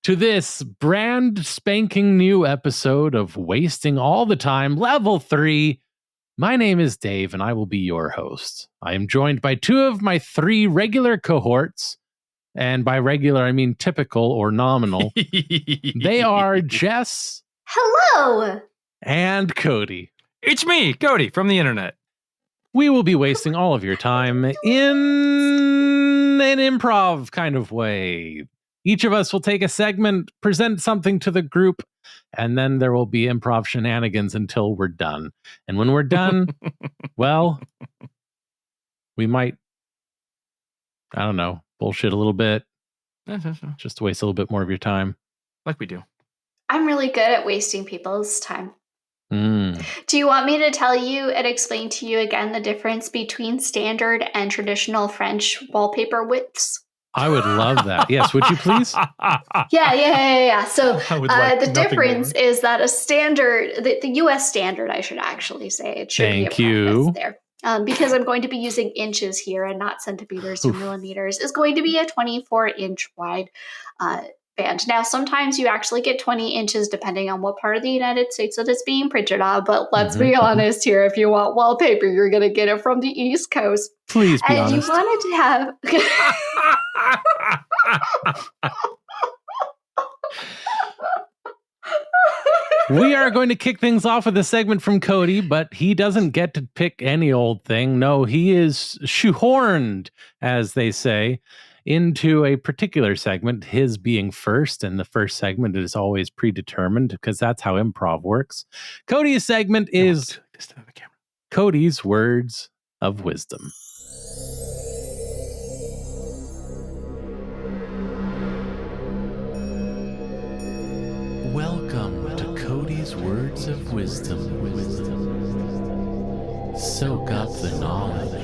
to this brand spanking new episode of Wasting All the Time, Level 3. My name is Dave, and I will be your host. I am joined by two of my three regular cohorts, and by regular, I mean typical or nominal. They are Jes. Hello. And Cody. It's me, Cody, from the internet. We will be wasting all of your time in an improv kind of way. Each of us will take a segment, present something to the group, and then there will be improv shenanigans until we're done. And when we're done, well, we might, I don't know, bullshit a little bit. Just to waste a little bit more of your time. Like we do. I'm really good at wasting people's time. Do you want me to tell you and explain to you again the difference between standard and traditional French wallpaper widths? I would love that. Yes, would you please? Yeah. So the difference is that a standard, the US standard, I should actually say, it should Thank be a you. there. Because I'm going to be using inches here and not centimeters or millimeters, is going to be a 24-inch wide band. Now, sometimes you actually get 20 inches depending on what part of the United States that it's being printed on. But let's be honest here. If you want wallpaper, you're going to get it from the East Coast. Please be honest. And you wanted to have... We are going to kick things off with a segment from Cody, but he doesn't get to pick any old thing. No, he is shoehorned, as they say, into a particular segment, his being first, and the first segment is always predetermined because that's how improv works. Cody's segment is Cody's Words of Wisdom. Welcome to Cody's Words of Wisdom. Soak up the knowledge.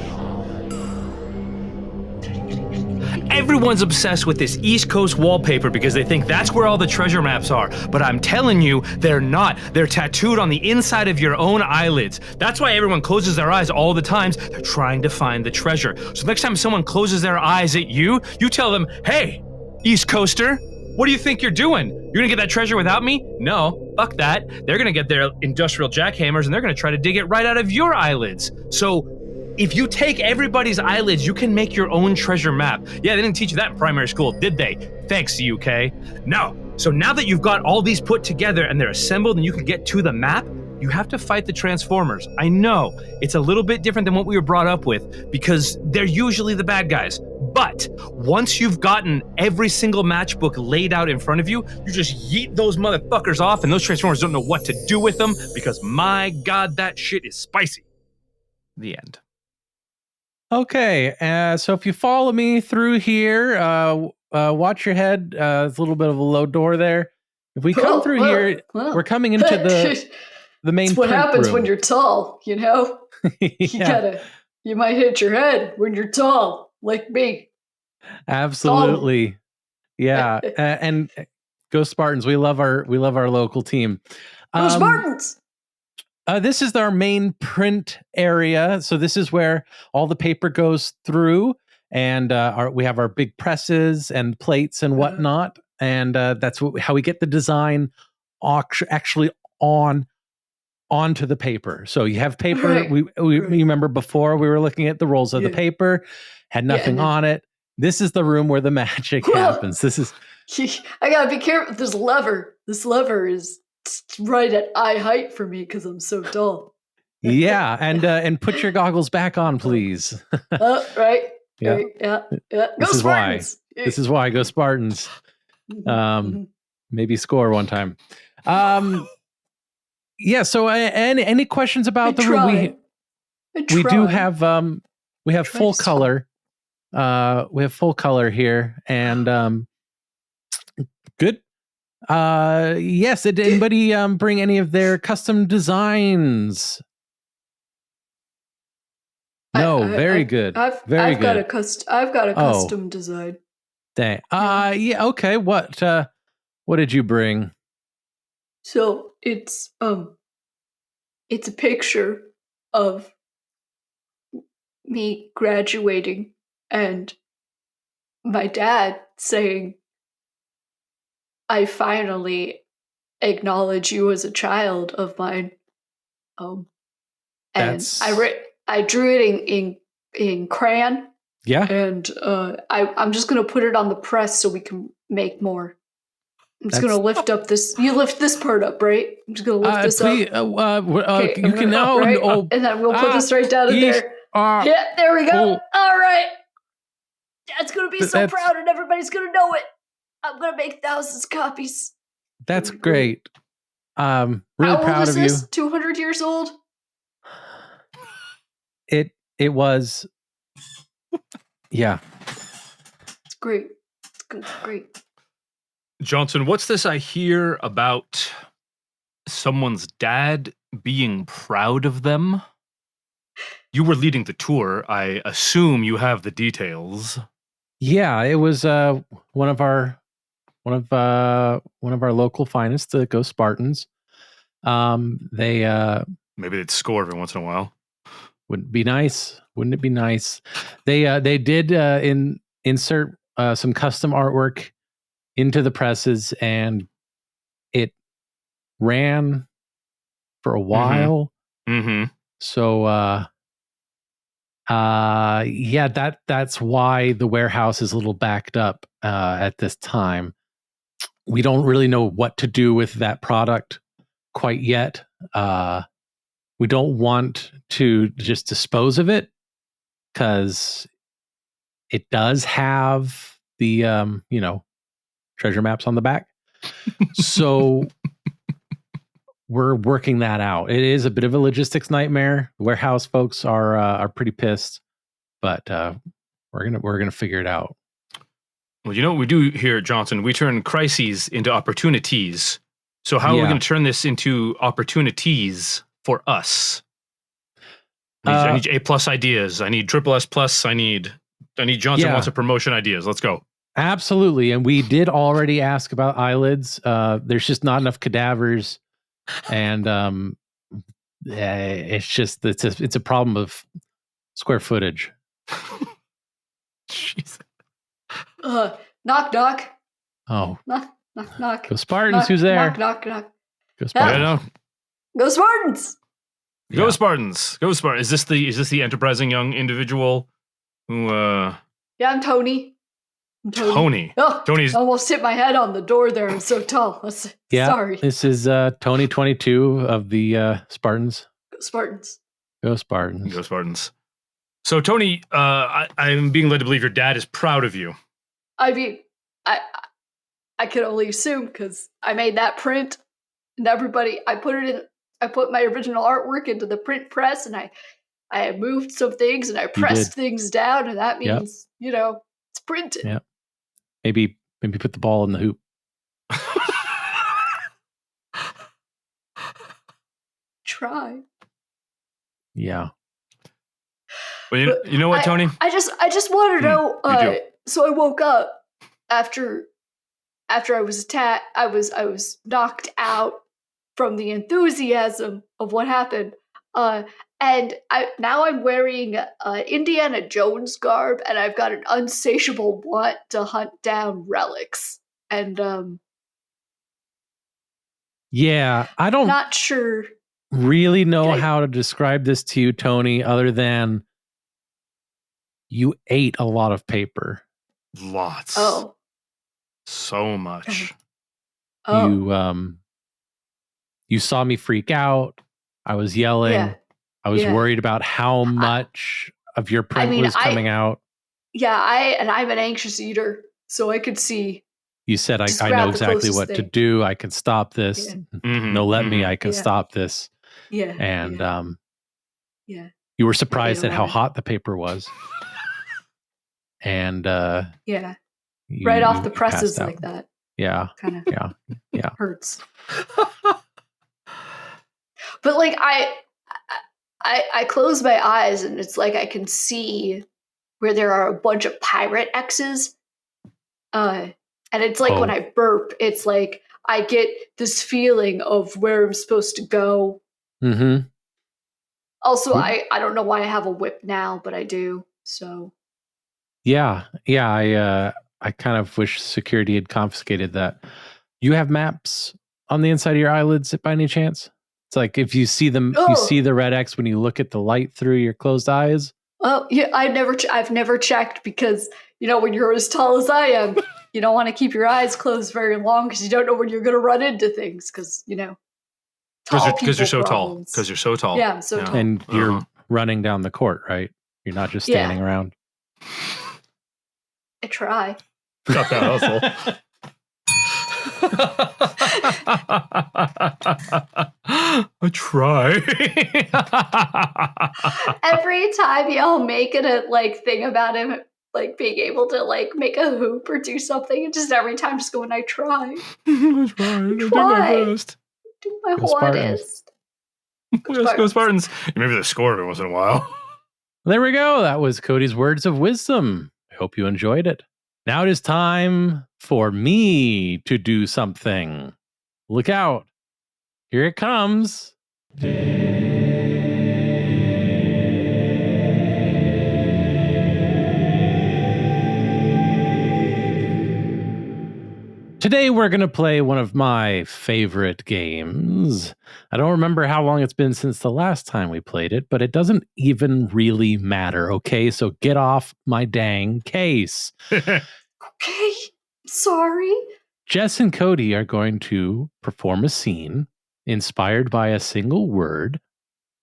Everyone's obsessed with this East Coast wallpaper because they think that's where all the treasure maps are. But I'm telling you, they're not. They're tattooed on the inside of your own eyelids. That's why everyone closes their eyes all the times. They're trying to find the treasure. So next time someone closes their eyes at you, you tell them, "Hey, East Coaster, what do you think you're doing? You're gonna get that treasure without me? No, fuck that. They're gonna get their industrial jackhammers and they're gonna try to dig it right out of your eyelids." So if you take everybody's eyelids, you can make your own treasure map. Yeah, they didn't teach you that in primary school, did they? Thanks, UK. No. So now that you've got all these put together and they're assembled and you can get to the map, you have to fight the Transformers. I know, it's a little bit different than what we were brought up with because they're usually the bad guys. But once you've gotten every single matchbook laid out in front of you, you just yeet those motherfuckers off and those Transformers don't know what to do with them because my God, that shit is spicy. The end. Okay, so if you follow me through here, watch your head. There's a little bit of a low door there. If we come through here, we're coming into the main. That's what happens room. When you're tall, you know. You might hit your head when you're tall, like me. Absolutely, tall. Yeah. And go Spartans! We love our local team. Go Spartans! This is our main print area. So this is where all the paper goes through, and we have our big presses and plates and whatnot. And that's how we get the design actually onto the paper. So you have paper. Right. We remember before we were looking at the rolls of the paper, had nothing on it. This is the room where the magic happens. This is. I gotta be careful. There's a lever. This lever is right at eye height for me because I'm so tall. Yeah, and put your goggles back on, please. Right. Yeah. Right, yeah. Go Spartans. This is why. Go Spartans. Maybe score one time. Yeah. So, any questions about the room? We do have we have full color. We have full color here, and good. Yes. Did anybody bring any of their custom designs? No, very good. I've got a custom design. Dang. Yeah. Okay. What did you bring? So it's a picture of me graduating and my dad saying, I finally acknowledge you as a child of mine. And That's- I drew it in crayon. Yeah. And I'm just gonna put it on the press so we can make more. I'm just gonna lift up this. You lift this part up, right? I'm just gonna lift this please, up. Okay, you can now. Right? Oh, And then we'll put this right down in there. Yeah, there we go. Oh. All right. Dad's gonna be so That's- proud, and everybody's gonna know it. I'm gonna make thousands of copies. That's great. Really How proud old is of this? you. 200 years old? It was. Yeah. It's great. It's great. Johnson, what's this I hear about someone's dad being proud of them? You were leading the tour. I assume you have the details. Yeah, it was one of our local finest, the Go Spartans. They Maybe they'd score every once in a while. wouldn't be nice. Wouldn't it be nice? They did insert some custom artwork into the presses, and it ran for a while. Mm-hmm. So yeah, that's why the warehouse is a little backed up at this time. We don't really know what to do with that product quite yet. We don't want to just dispose of it because it does have the treasure maps on the back. So we're working that out. It is a bit of a logistics nightmare. The warehouse folks are pretty pissed, but we're gonna figure it out. Well, you know what we do here, Johnson? We turn crises into opportunities. So how are we going to turn this into opportunities for us? I need A+ ideas. I need SSS+. I need Johnson wants a promotion ideas. Let's go. Absolutely. And we did already ask about eyelids. There's just not enough cadavers. And it's a problem of square footage. Jeez. Knock, knock. Oh. Knock, knock, knock. Go Spartans, knock, who's there? Knock, knock, knock. Go Spartans. Yeah, Go Spartans! Go Yeah. Spartans. Go Spartans. Is this the enterprising young individual who Yeah, I'm Tony. Tony. Oh, Tony's I almost hit my head on the door there. I'm so tall. Yeah. Sorry. This is Tony 22 of the Spartans. Go Spartans. Go Spartans. Go Spartans. So Tony, I'm being led to believe your dad is proud of you. I mean, I can only assume because I made that print, and everybody. I put my original artwork into the print press, and I moved some things, and I pressed things down, and that means it's printed. Yeah. Maybe put the ball in the hoop. Try. Yeah. Well, you know what, Tony? I just want to know. So I woke up after I was attacked. I was knocked out from the enthusiasm of what happened. And now I'm wearing Indiana Jones garb, and I've got an insatiable want to hunt down relics. And yeah, I don't not sure really know how to describe this to you, Tony, other than you ate a lot of paper. Lots. Oh. So much. Oh. You saw me freak out. I was yelling. Yeah. I was worried about how much of your print was coming out. Yeah, I'm an anxious eater, so I could see. You said, I know exactly what to do. I can stop this. Yeah. Mm-hmm. No, let me. I can stop this. Yeah. And yeah. You were surprised at how hot the paper was. And yeah. Right off the presses like that. Yeah. Kind of yeah. hurts. But like I close my eyes and it's like I can see where there are a bunch of pirate X's. And it's like when I burp, it's like I get this feeling of where I'm supposed to go. Mm-hmm. Also, I don't know why I have a whip now, but I do. So yeah, I kind of wish security had confiscated that. You have maps on the inside of your eyelids by any chance? It's like if you see them, you see the red X when you look at the light through your closed eyes. Oh, yeah, I've never checked because, when you're as tall as I am, you don't want to keep your eyes closed very long because you don't know when you're going to run into things because, Because you're so tall. Because you're so tall. Yeah, I'm so tall. And you're running down the court, right? You're not just standing around. I try. Got that hustle. I try. Every time y'all make it a thing about him, being able to make a hoop or do something, and just every time just going, I try. I try. I do my best. Do my Go hardest. Let's go Spartans. Maybe they score every once in a while. There we go. That was Cody's words of wisdom. I hope you enjoyed it. Now it is time for me to do something. Look out. Here it comes. Today we're going to play one of my favorite games. I don't remember how long it's been since the last time we played it, but it doesn't even really matter, okay? So get off my dang case. Okay, sorry. Jes and Cody are going to perform a scene inspired by a single word,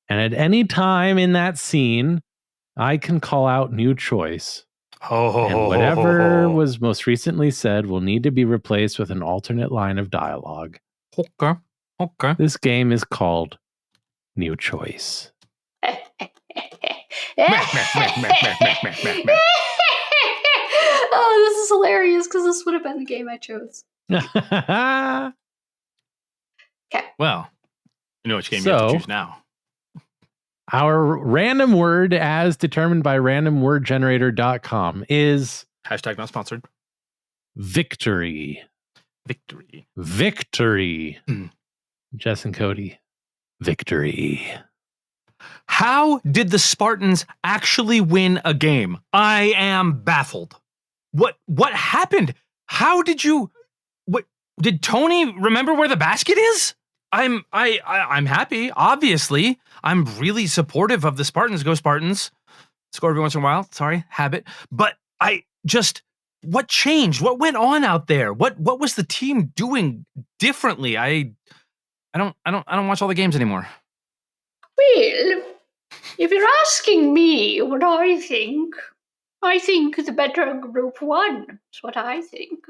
and at any time in that scene, I can call out new choice. And whatever was most recently said will need to be replaced with an alternate line of dialogue. Okay. This game is called New Choice. Oh, this is hilarious because this would have been the game I chose. Okay. Well, you know which game you have to choose now. Our random word, as determined by randomwordgenerator.com, is... Hashtag not sponsored. Victory. Victory. Jes and Cody. Victory. How did the Spartans actually win a game? I am baffled. What happened? How did you... What did Tony remember where the basket is? I'm happy, obviously. I'm really supportive of the Spartans. Go Spartans. Score every once in a while. Sorry, habit. But what changed? What went on out there? What was the team doing differently? I don't watch all the games anymore. Well, if you're asking me what I think the better group won. That's what I think.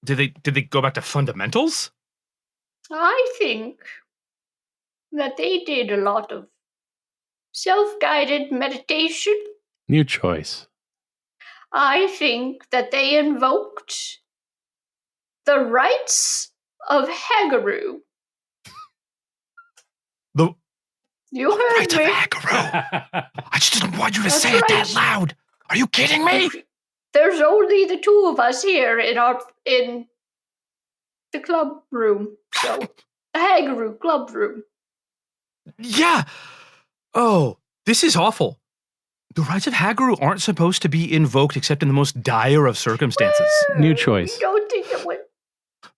Did they go back to fundamentals? I think that they did a lot of self-guided meditation. New choice. I think that they invoked the rights of Hagaru. You heard rights me. of Hagaru. I just didn't want you to That's say it that right. loud. Are you kidding me? There's only the two of us here in the club room. So, the Hagaru club room. Yeah. Oh, this is awful. The rights of Hagaru aren't supposed to be invoked except in the most dire of circumstances. New choice. You don't think it would?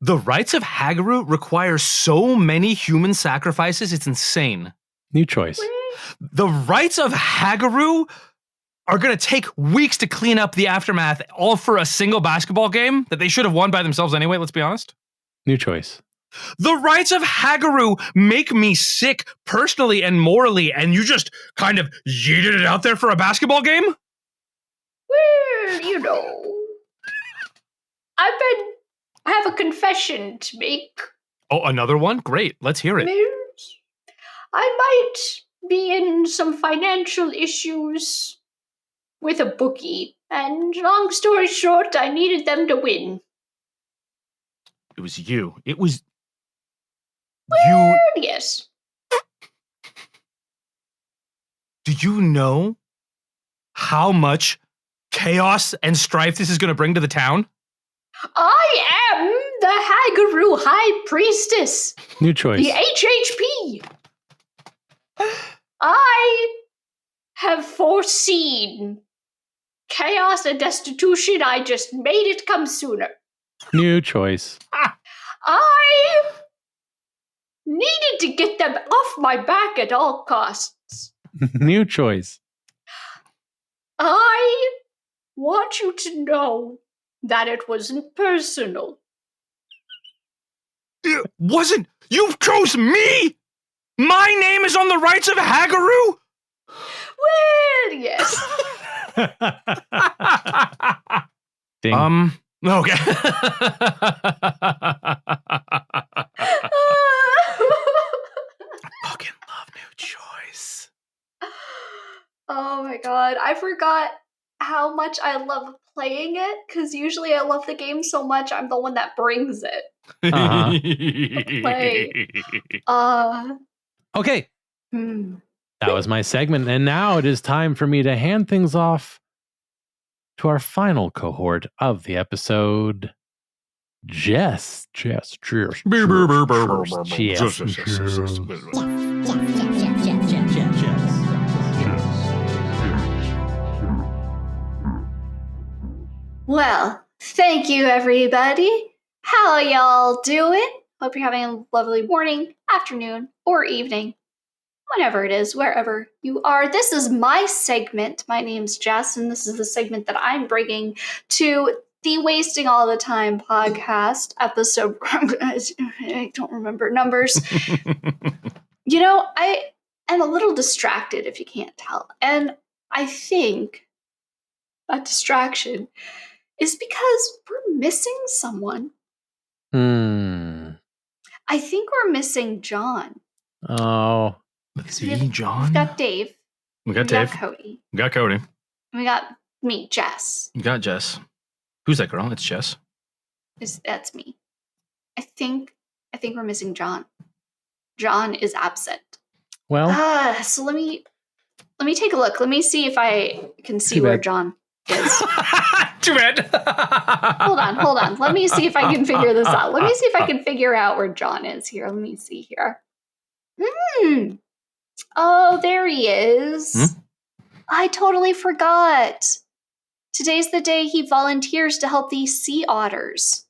The rights of Hagaru require so many human sacrifices, it's insane. New choice. The rights of Hagaru are going to take weeks to clean up the aftermath, all for a single basketball game that they should have won by themselves anyway, let's be honest. New choice. The rights of Hagaru make me sick personally and morally, and you just kind of yeeted it out there for a basketball game? Well, I have a confession to make. Oh, another one? Great, let's hear it. I might be in some financial issues with a bookie, and long story short, I needed them to win. It was you. It was well, you. Yes. Do you know how much chaos and strife this is going to bring to the town? I am the Hagaru High Priestess. New choice. The HHP. I have foreseen chaos and destitution. I just made it come sooner. New choice. I needed to get them off my back at all costs. New choice. I want you to know that it wasn't personal. It wasn't. You chose me. My name is on the rights of Hagaru. Well, yes. Ding. Okay. Fucking love New Choice. Oh my god, I forgot how much I love playing it, because usually I love the game so much I'm the one that brings it. Play. Okay. That was my segment. And now it is time for me to hand things off to our final cohort of the episode. Jes. Well, thank you everybody. How y'all doing? Hope you're having a lovely morning, afternoon, or evening. Whenever it is, wherever you are. This is my segment. My name's Jes, and this is the segment that I'm bringing to the Wasting All the Time podcast episode. I don't remember numbers. I am a little distracted, if you can't tell. And I think that distraction is because we're missing someone. I think we're missing John. Oh. Let's see, John. We've got Dave. We got Dave. We got Cody. We got Cody. And we got me, Jes. You got Jes. Who's that girl? It's Jes. That's me. I think we're missing John. John is absent. Well. So let me take a look. Let me see if I can see where John is. Too bad. Hold on. Let me see if I can figure this out. Let me see if I can figure out where John is here. Let me see here. Oh, there he is. I totally forgot. Today's the day he volunteers to help these sea otters.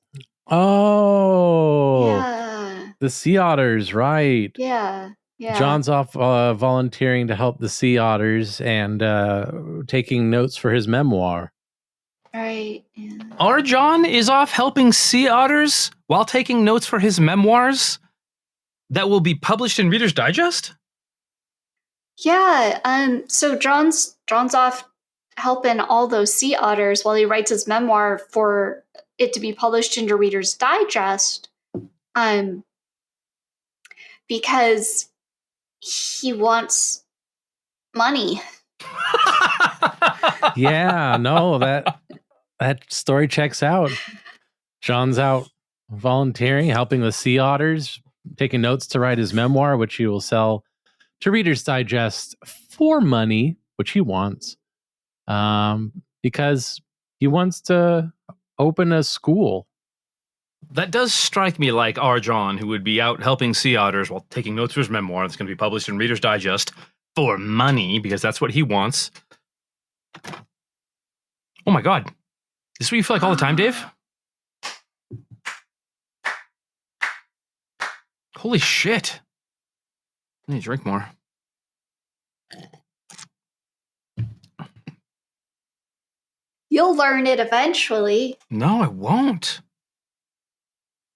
Oh. Yeah. The sea otters, right. Yeah. John's off volunteering to help the sea otters and taking notes for his memoir. Right. Yeah. Our John is off helping sea otters while taking notes for his memoirs that will be published in Reader's Digest? Yeah. So John's off helping all those sea otters while he writes his memoir for it to be published into Reader's Digest. Because he wants money. Yeah, no, that story checks out. John's out volunteering, helping the sea otters, taking notes to write his memoir, which he will sell to Reader's Digest for money, which he wants, because he wants to open a school. That does strike me like our John, who would be out helping sea otters while taking notes for his memoir that's going to be published in Reader's Digest for money, because that's what he wants. Oh my God. Is this what you feel like all the time, Dave? Holy shit. I need to drink more. You'll learn it eventually. No, I won't.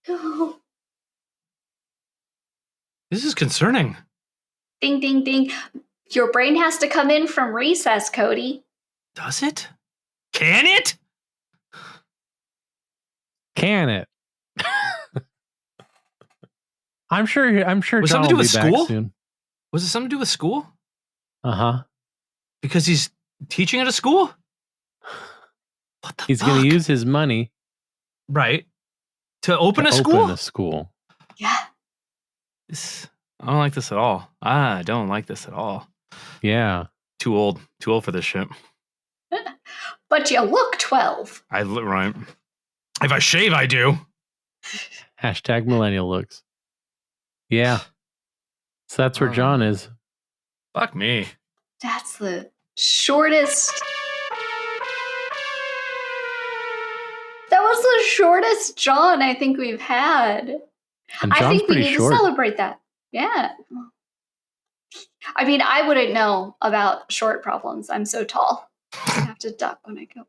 Oh. This is concerning. Ding, ding, ding. Your brain has to come in from recess, Cody. Does it? Can it? Can it? I'm sure Was John something to do will with be back school? soon. Was it something to do with school? Uh-huh. Because he's teaching at a school? What the He's fuck? going to use his money Right. To open a school? Open a school. Yeah. I don't like this at all. I don't like this at all. Yeah. Too old. Too old for this shit. But you look 12. Right. If I shave, I do. Hashtag millennial looks. Yeah. So that's where John is. Fuck me. That's the shortest. That was the shortest John I think we've had. And I John's think we pretty need short. to celebrate that. Yeah. I mean, I wouldn't know about short problems. I'm so tall. I have to duck when I go.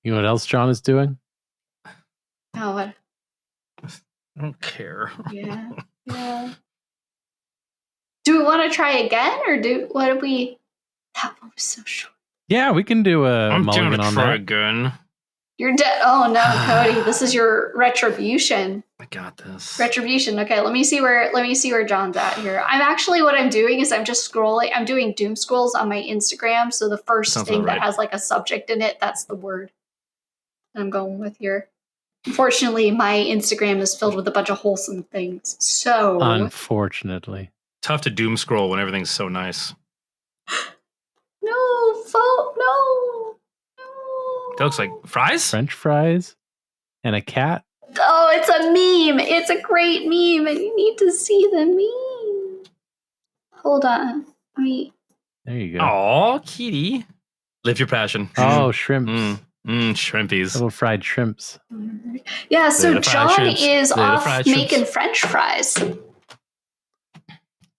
You know what else John is doing? Oh, what? I don't care. Yeah. Yeah. Do we want to try again, or what did we? That one was so short. Yeah, we can do a I'm mulligan gonna on try that. again. You're dead. Oh no, Cody! This is your retribution. I got this. Retribution. Okay, let me see where John's at here. I'm actually what I'm doing is I'm just scrolling. I'm doing doom scrolls on my Instagram. So the first Sounds thing about right. that has like a subject in it, that's the word I'm going with here. Unfortunately, my Instagram is filled with a bunch of wholesome things. So Unfortunately. Tough to doom scroll when everything's so nice. no, no. That looks like fries? French fries and a cat. Oh, it's a meme. It's a great meme, and you need to see the meme. Hold on. There you go. Aw, kitty. Live your passion. Oh, shrimps. Shrimpies. Little fried shrimps. Yeah, so They're the fried John shrimps. is They're the off fried making shrimps. French fries.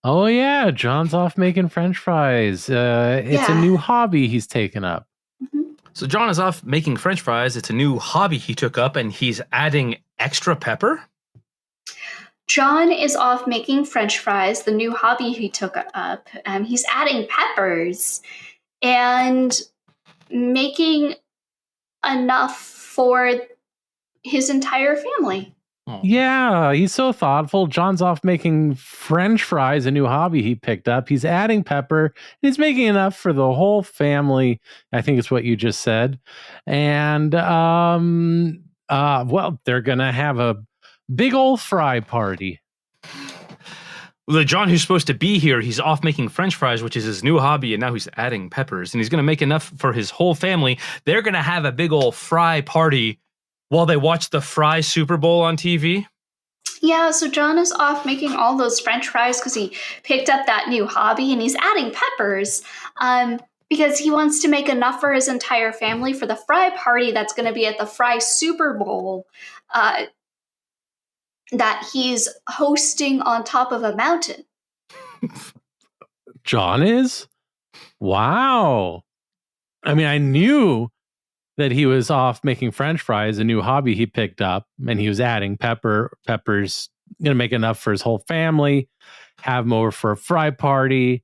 Oh, yeah. John's off making French fries. It's a Yeah. new hobby he's taken up. So John is off making French fries. It's a new hobby he took up, and he's adding extra pepper. John is off making French fries, the new hobby he took up. He's adding peppers and making enough for his entire family. Oh. Yeah, he's so thoughtful. John's off making French fries, a new hobby he picked up. He's adding pepper. He's making enough for the whole family. I think it's what you just said. And well, they're gonna have a big old fry party. The John who's supposed to be here, he's off making French fries, which is his new hobby, and now he's adding peppers, and he's going to make enough for his whole family. They're going to have a big old fry party while they watch the Fry Super Bowl on TV. Yeah, so John is off making all those French fries because he picked up that new hobby, and he's adding peppers because he wants to make enough for his entire family for the fry party that's going to be at the Fry Super Bowl that he's hosting on top of a mountain. John is? Wow. I mean, I knew that he was off making French fries, a new hobby he picked up, and he was adding peppers, going to make enough for his whole family, have him over for a fry party,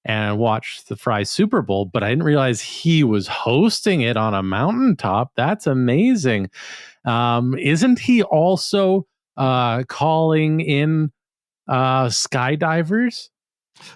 and watch the Fry Super Bowl. But I didn't realize he was hosting it on a mountaintop. That's amazing. Isn't he also calling in skydivers?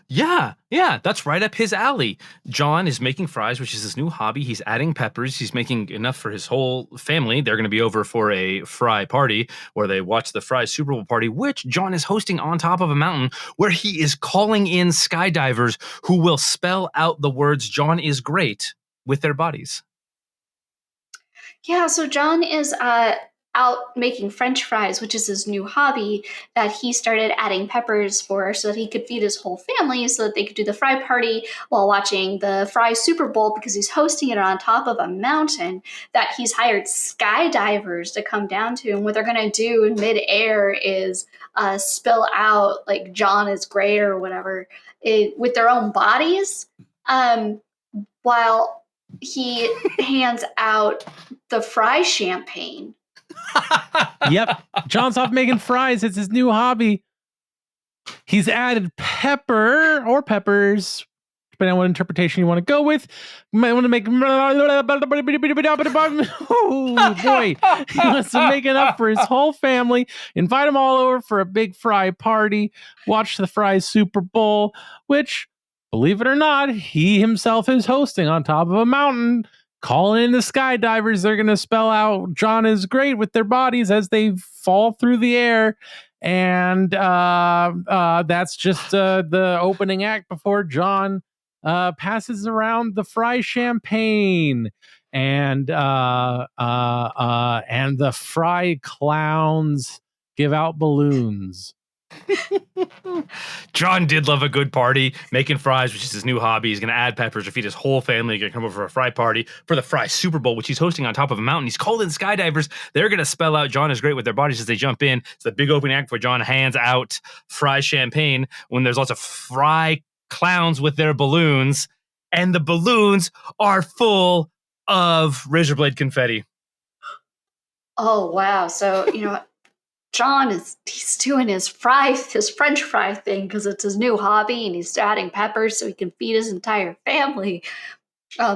Yeah, that's right up his alley. John is making fries, which is his new hobby. He's adding peppers. He's making enough for his whole family. They're going to be over for a fry party where they watch the Fry Super Bowl party, which John is hosting on top of a mountain where he is calling in skydivers who will spell out the words "John is great" with their bodies. Yeah, so John is out making French fries, which is his new hobby that he started adding peppers for so that he could feed his whole family so that they could do the fry party while watching the Fry Super Bowl because he's hosting it on top of a mountain that he's hired skydivers to come down to. And what they're going to do in midair is spill out like John is great or whatever with their own bodies while he hands out the fry champagne. Yep. John's off making fries. It's his new hobby. He's added pepper or peppers, depending on what interpretation you want to go with. You might want to make. Oh boy. He wants to make enough for his whole family. Invite them all over for a big fry party. Watch the Fry Super Bowl, which, believe it or not, he himself is hosting on top of a mountain. Calling in the skydivers, they're going to spell out John is great with their bodies as they fall through the air. And that's just the opening act before John passes around the Fry champagne. And the Fry clowns give out balloons. John did love a good party, making fries, which is his new hobby. He's going to add peppers to feed his whole family. He's going to come over for a fry party for the Fry Super Bowl, which he's hosting on top of a mountain. He's called in skydivers. They're going to spell out John is great with their bodies as they jump in. It's the big opening act where John hands out fry champagne when there's lots of fry clowns with their balloons, and the balloons are full of razor blade confetti. Oh, wow. So, John he's doing his French fry thing because it's his new hobby, and he's adding peppers so he can feed his entire family.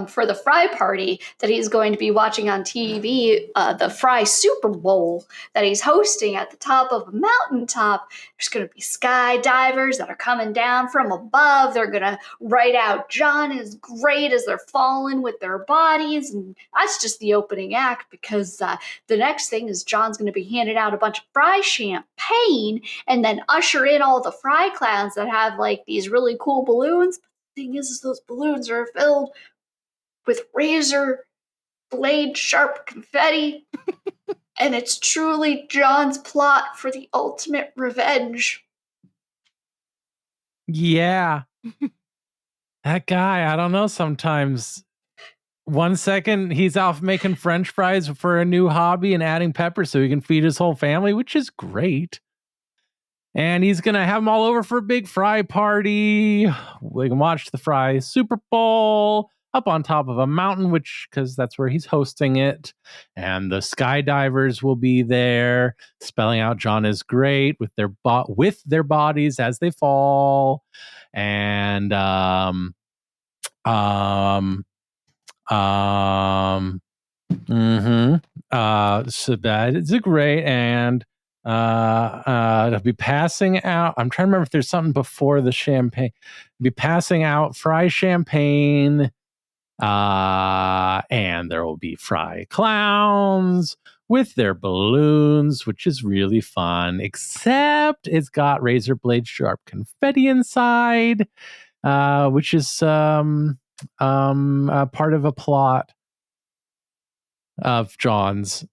For the fry party that he's going to be watching on TV, the Fry Super Bowl that he's hosting at the top of a mountaintop. There's going to be skydivers that are coming down from above. They're going to write out John is great as they're falling with their bodies. And that's just the opening act, because the next thing is John's going to be handing out a bunch of fry champagne and then usher in all the fry clowns that have like these really cool balloons. But the thing is those balloons are filled with razor blade sharp confetti. And it's truly John's plot for the ultimate revenge. Yeah. That guy, I don't know, sometimes 1 second he's off making French fries for a new hobby and adding pepper so he can feed his whole family, which is great. And he's going to have them all over for a big fry party. We can watch the Fry Super Bowl up on top of a mountain, because that's where he's hosting it. And the skydivers will be there, spelling out John is great with their bodies as they fall. And so that is great. And they'll be passing out. I'm trying to remember if there's something before the champagne. Be passing out fry champagne. And there will be fry clowns with their balloons, which is really fun, except it's got razor blade sharp confetti inside, which is part of a plot of John's.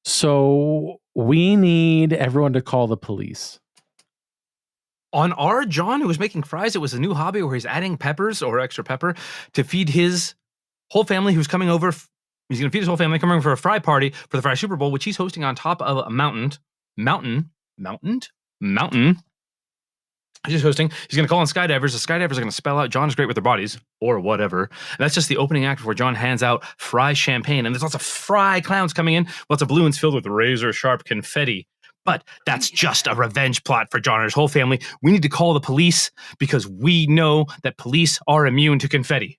So we need everyone to call the police. On our John, who was making fries, it was a new hobby where he's adding peppers or extra pepper to feed his whole family who's coming over. He's going to feed his whole family coming over for a fry party for the Fry Super Bowl, which he's hosting on top of a mountain. He's just hosting. He's going to call in skydivers. The skydivers are going to spell out John is great with their bodies, or whatever. And that's just the opening act where John hands out fry champagne. And there's lots of fry clowns coming in, lots of balloons filled with razor sharp confetti. But that's just a revenge plot for John and his whole family. We need to call the police because we know that police are immune to confetti.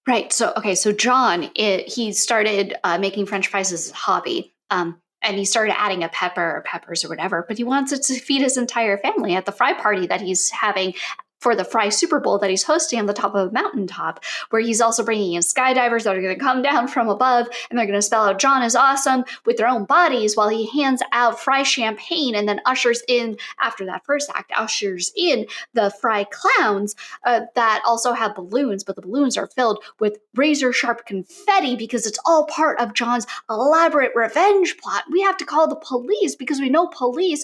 Right. So John, he started making French fries as a hobby. And he started adding peppers or whatever, but he wants it to feed his entire family at the fry party that he's having for the Fry Super Bowl that he's hosting on the top of a mountaintop, where he's also bringing in skydivers that are going to come down from above, and they're going to spell out John is awesome with their own bodies while he hands out fry champagne, and then ushers in, after that first act, ushers in the fry clowns that also have balloons, but the balloons are filled with razor sharp confetti because it's all part of John's elaborate revenge plot. We have to call the police because we know police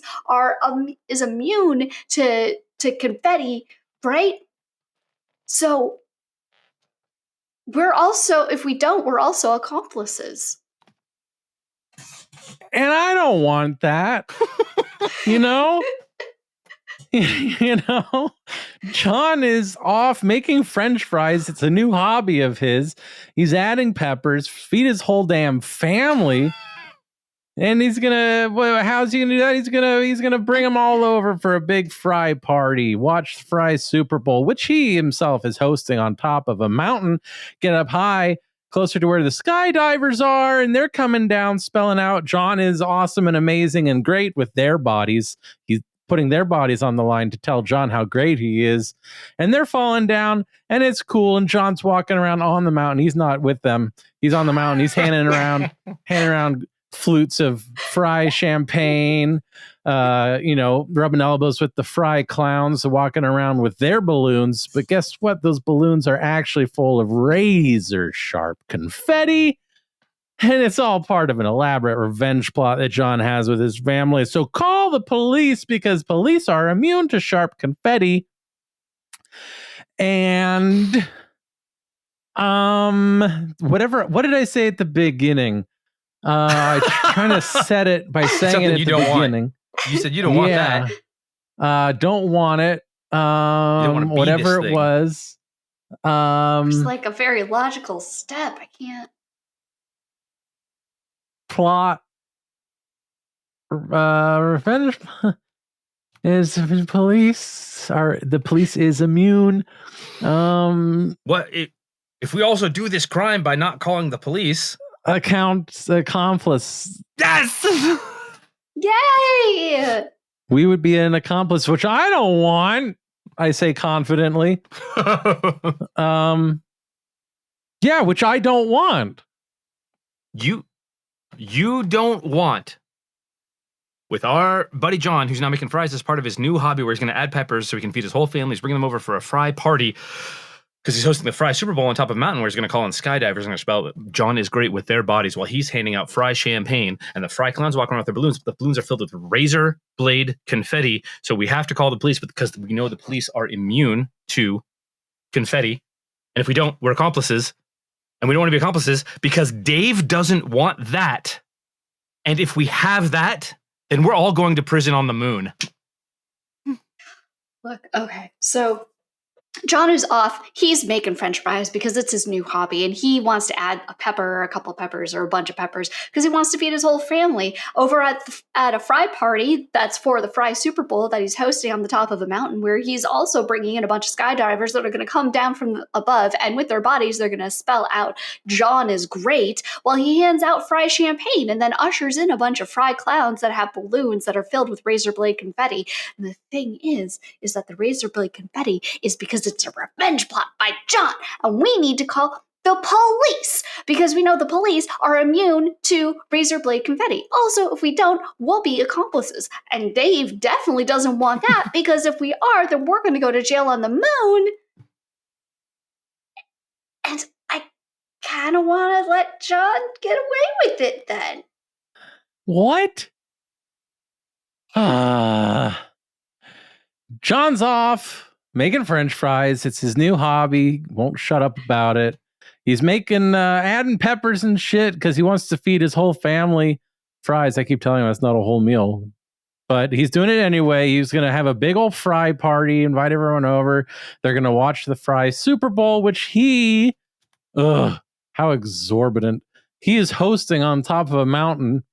is immune to confetti, right? So we're also accomplices. And I don't want that. You know? John is off making French fries. It's a new hobby of his. He's adding peppers, feed his whole damn family. And how's he gonna do that? He's gonna bring them all over for a big fry party. Watch the Fry Super Bowl, which he himself is hosting on top of a mountain. Get up high, closer to where the skydivers are, and they're coming down, spelling out John is awesome and amazing and great with their bodies. He's putting their bodies on the line to tell John how great he is. And they're falling down, and it's cool. And John's walking around on the mountain. He's not with them. He's on the mountain. He's handing around flutes of fry champagne, rubbing elbows with the fry clowns, walking around with their balloons. But guess what? Those balloons are actually full of razor sharp confetti. And it's all part of an elaborate revenge plot that John has with his family. So call the police because police are immune to sharp confetti. And what did I say at the beginning? I trying to set it by saying Something it you at the don't want. beginning. You said you don't want that. Don't want it. wanna be Whatever this it thing. was. It's like a very logical step. I can't. Plot. Revenge is the police is immune. What if we also do this crime by not calling the police? Accomplice. Yes. Yay! We would be an accomplice, which I don't want. I say confidently. Yeah, which I don't want. You don't want. With our buddy John, who's now making fries as part of his new hobby where he's going to add peppers so he can feed his whole family. He's bringing them over for a fry party because he's hosting the Fry Super Bowl on top of a mountain where he's going to call in skydivers and going to spell John is great with their bodies while he's handing out fry champagne. And the fry clowns walking around with their balloons, but the balloons are filled with razor blade confetti. So we have to call the police because we know the police are immune to confetti. And if we don't, we're accomplices. And we don't want to be accomplices because Dave doesn't want that. And if we have that, then we're all going to prison on the moon. Look, okay, so John is off. He's making French fries because it's his new hobby, and he wants to add a pepper or a couple of peppers or a bunch of peppers because he wants to feed his whole family over at a fry party that's for the Fry Super Bowl that he's hosting on the top of a mountain, where he's also bringing in a bunch of skydivers that are going to come down from above, and with their bodies, they're going to spell out "John is great" while he hands out fry champagne and then ushers in a bunch of fry clowns that have balloons that are filled with razor blade confetti. And the thing is that the razor blade confetti is because it's a revenge plot by John, and we need to call the police because we know the police are immune to razor blade confetti. Also, if we don't, we'll be accomplices, and Dave definitely doesn't want that because if we are, then we're going to go to jail on the moon, and I kind of want to let John get away with it then. What? John's off making French fries. It's his new hobby. Won't shut up about it. He's making adding peppers and shit because he wants to feed his whole family fries. I keep telling him that's not a whole meal, but he's doing it anyway. He's going to have a big old fry party, invite everyone over. They're going to watch the Fry Super Bowl, which how exorbitant. He is hosting on top of a mountain.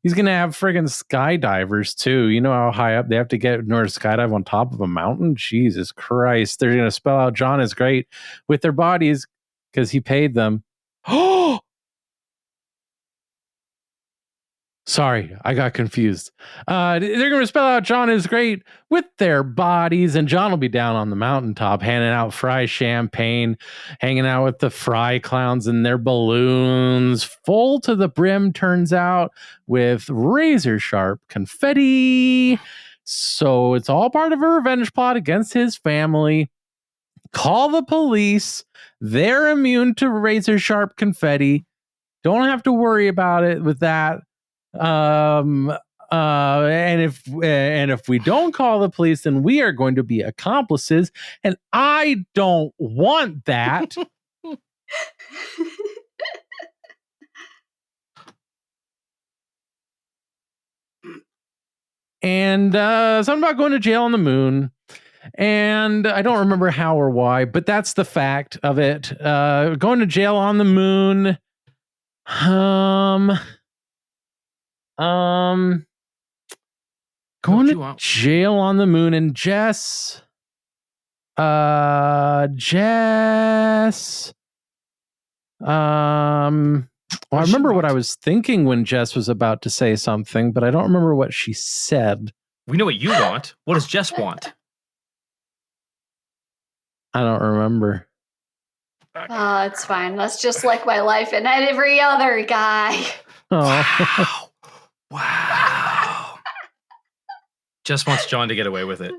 He's going to have friggin' skydivers, too. You know how high up they have to get in order to skydive on top of a mountain? Jesus Christ. They're going to spell out John is great with their bodies because he paid them. Oh! Sorry, I got confused. They're going to spell out John is great with their bodies, and John will be down on the mountaintop handing out fry champagne, hanging out with the fry clowns and their balloons, full to the brim, turns out, with razor sharp confetti. So it's all part of a revenge plot against his family. Call the police. They're immune to razor sharp confetti. Don't have to worry about it with that. And if we don't call the police, then we are going to be accomplices, and I don't want that. And something about going to jail on the moon, and I don't remember how or why, but that's the fact of it. Going to jail on the moon. Going to jail on the moon, and Jes. Well, I remember what I was thinking when Jes was about to say something, but I don't remember what she said. We know what you want. What does Jes want? I don't remember. Oh, it's fine. That's just like my life and every other guy. Oh. Wow. Jes wants John to get away with it.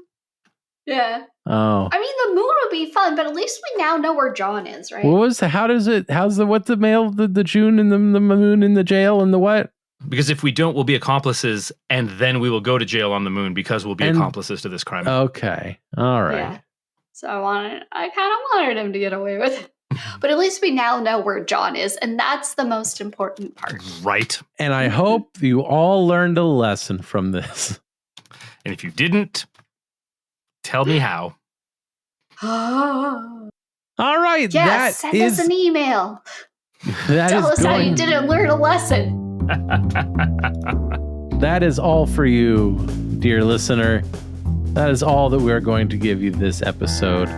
Yeah. Oh. I mean, the moon would be fun, but at least we now know where John is, right? What's the male, the June and the moon in the jail and the what? Because if we don't, we'll be accomplices, and then we will go to jail on the moon because we'll be accomplices to this crime. Okay. All right. Yeah. So I kind of wanted him to get away with it. But at least we now know where John is, and that's the most important part. Right. And I hope you all learned a lesson from this. And if you didn't, tell me how. All right. Yes, send us an email. Tell us how you didn't learn a lesson. That is all for you, dear listener. That is all that we're going to give you this episode.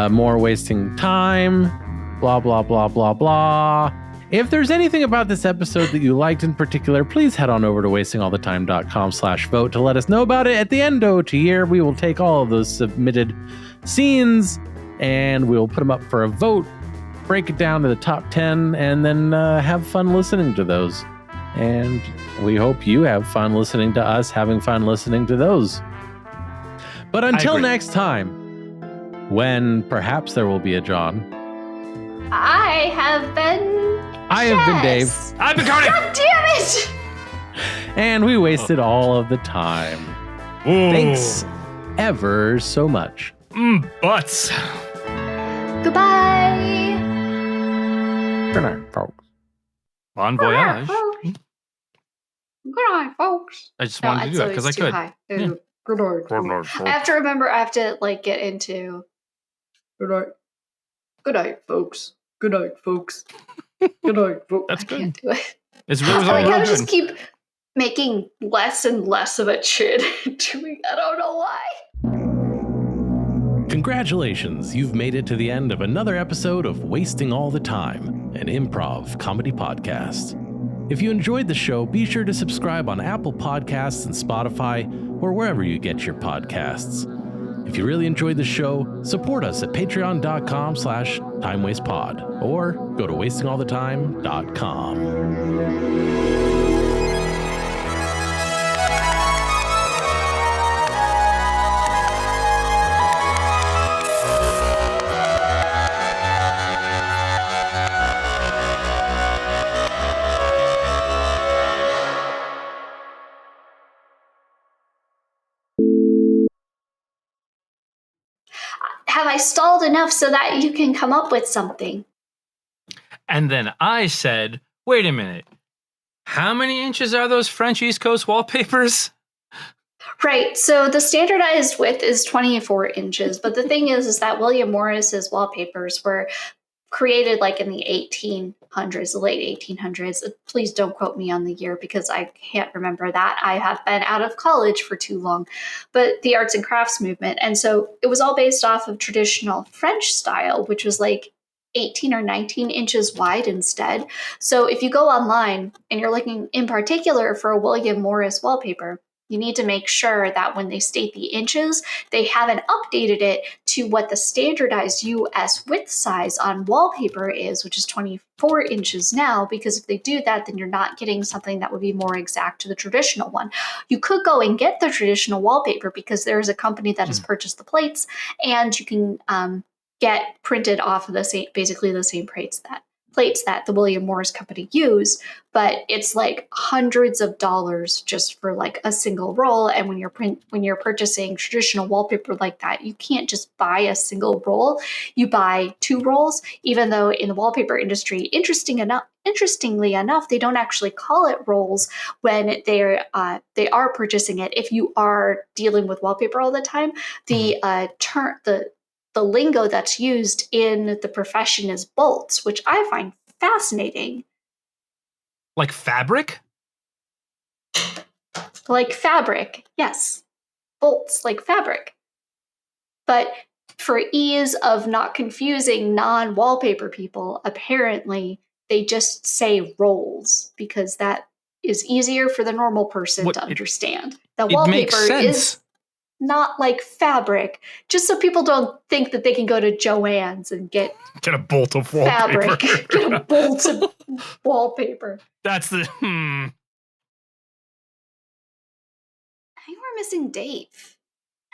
More wasting time, blah, blah, blah, blah, blah. If there's anything about this episode that you liked in particular, please head on over to wastingallthetime.com/vote to let us know about it. At the end of the year, we will take all of those submitted scenes and we'll put them up for a vote, break it down to the top 10, and then have fun listening to those. And we hope you have fun listening to us, having fun listening to those. But until next time, when perhaps there will be a John. I have been Dave. I've been Cody. God damn it! And we wasted all of the time. Ooh. Thanks ever so much. Butts. Goodbye. Good night, folks. Bon voyage. Good night, folks. I just wanted to do that because I could. Yeah. Good night. I have to remember, I have to get into good night. Good night, folks. Good night, folks. Good night, folks. That's good. I can't do it. It's really I real gotta good. just keep making less and less of a chin doing. I don't know why. Congratulations, you've made it to the end of another episode of Wasting All the Time, an improv comedy podcast. If you enjoyed the show, be sure to subscribe on Apple Podcasts and Spotify, or wherever you get your podcasts. If you really enjoyed the show, support us at patreon.com/timewastepod, or go to wastingallthetime.com. Have I stalled enough so that you can come up with something? And then I said, wait a minute. How many inches are those French East Coast wallpapers? Right. So the standardized width is 24 inches. But the thing is that William Morris's wallpapers were created in the 1800s, the late 1800s. Please don't quote me on the year because I can't remember that. I have been out of college for too long. But the arts and crafts movement. And so it was all based off of traditional French style, which was 18 or 19 inches wide instead. So if you go online and you're looking in particular for a William Morris wallpaper, you need to make sure that when they state the inches, they haven't updated it to what the standardized US width size on wallpaper is, which is 24 inches now, because if they do that, then you're not getting something that would be more exact to the traditional one. You could go and get the traditional wallpaper because there is a company that has purchased the plates, and you can get printed off of basically the same plates that the William Morris company used, but it's hundreds of dollars just for a single roll. And when you're purchasing traditional wallpaper like that, you can't just buy a single roll. You buy 2 rolls, even though in the wallpaper industry, interestingly enough, they don't actually call it rolls when they are purchasing it. If you are dealing with wallpaper all the time, the lingo that's used in the profession is bolts, which I find fascinating. Like fabric? Like fabric, yes. Bolts, like fabric. But for ease of not confusing non-wallpaper people, apparently they just say rolls because that is easier for the normal person to understand. The wallpaper is not like fabric, just so people don't think that they can go to Joann's and get a bolt of wallpaper. Fabric, get a bolt of wallpaper. That's the I think we're missing Dave.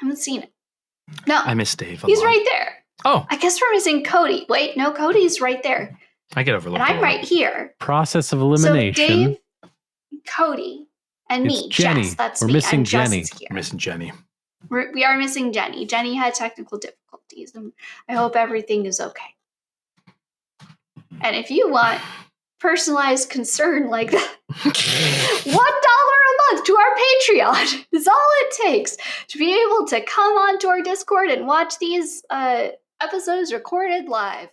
I haven't seen it. No, I miss Dave a he's lot. right there. Oh, I guess we're missing Cody. Wait, no, Cody's right there. I get overlooked. And a I'm lot. right here. Process of elimination. So Dave, Cody, and It's me, Jenny. Jess. That's We're me. missing and Jess Jenny. is here. I'm missing Jenny. We are missing Jenny. Jenny had technical difficulties, and I hope everything is okay. And if you want personalized concern like that, $1 a month to our Patreon is all it takes to be able to come onto our Discord and watch these episodes recorded live.